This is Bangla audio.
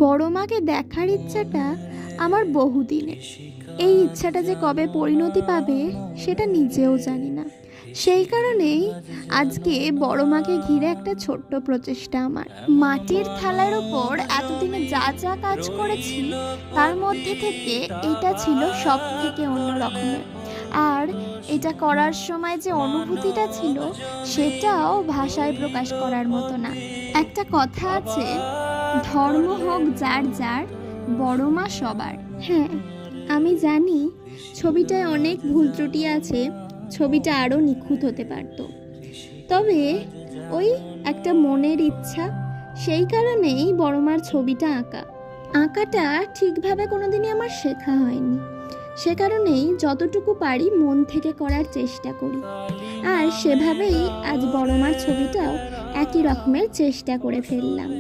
বড় মাকে দেখার ইচ্ছাটা আমার বহুদিনের। এই ইচ্ছাটা যে কবে পরিণতি পাবে সেটা নিজেও জানি না। সেই কারণেই আজকে বড় মাকে ঘিরে একটা ছোট্ট প্রচেষ্টা আমার। মাটির থালার ওপর এতদিনে যা যা কাজ করেছি তার মধ্যে থেকে এটা ছিল সব থেকে অন্য রকমের। আর এটা করার সময় যে অনুভূতিটা ছিল সেটাও ভাষায় প্রকাশ করার মতো না। একটা কথা আছে, ধর্ম হোক যার যার, বড় মা সবার। হ্যাঁ, আমি জানি ছবিটায় অনেক ভুল ত্রুটি আছে, ছবিটা আরও নিখুঁত হতে পারত। তবে ওই একটা মনের ইচ্ছা, সেই কারণেই বড় মার ছবিটা আঁকাটা ঠিকভাবে কোনোদিনই আমার শেখা হয়নি। সে কারণেই যতটুকু পারি মন থেকে করার চেষ্টা করি। আর সেভাবেই আজ বড় মার ছবিটাও একই রকমের চেষ্টা করে ফেললাম।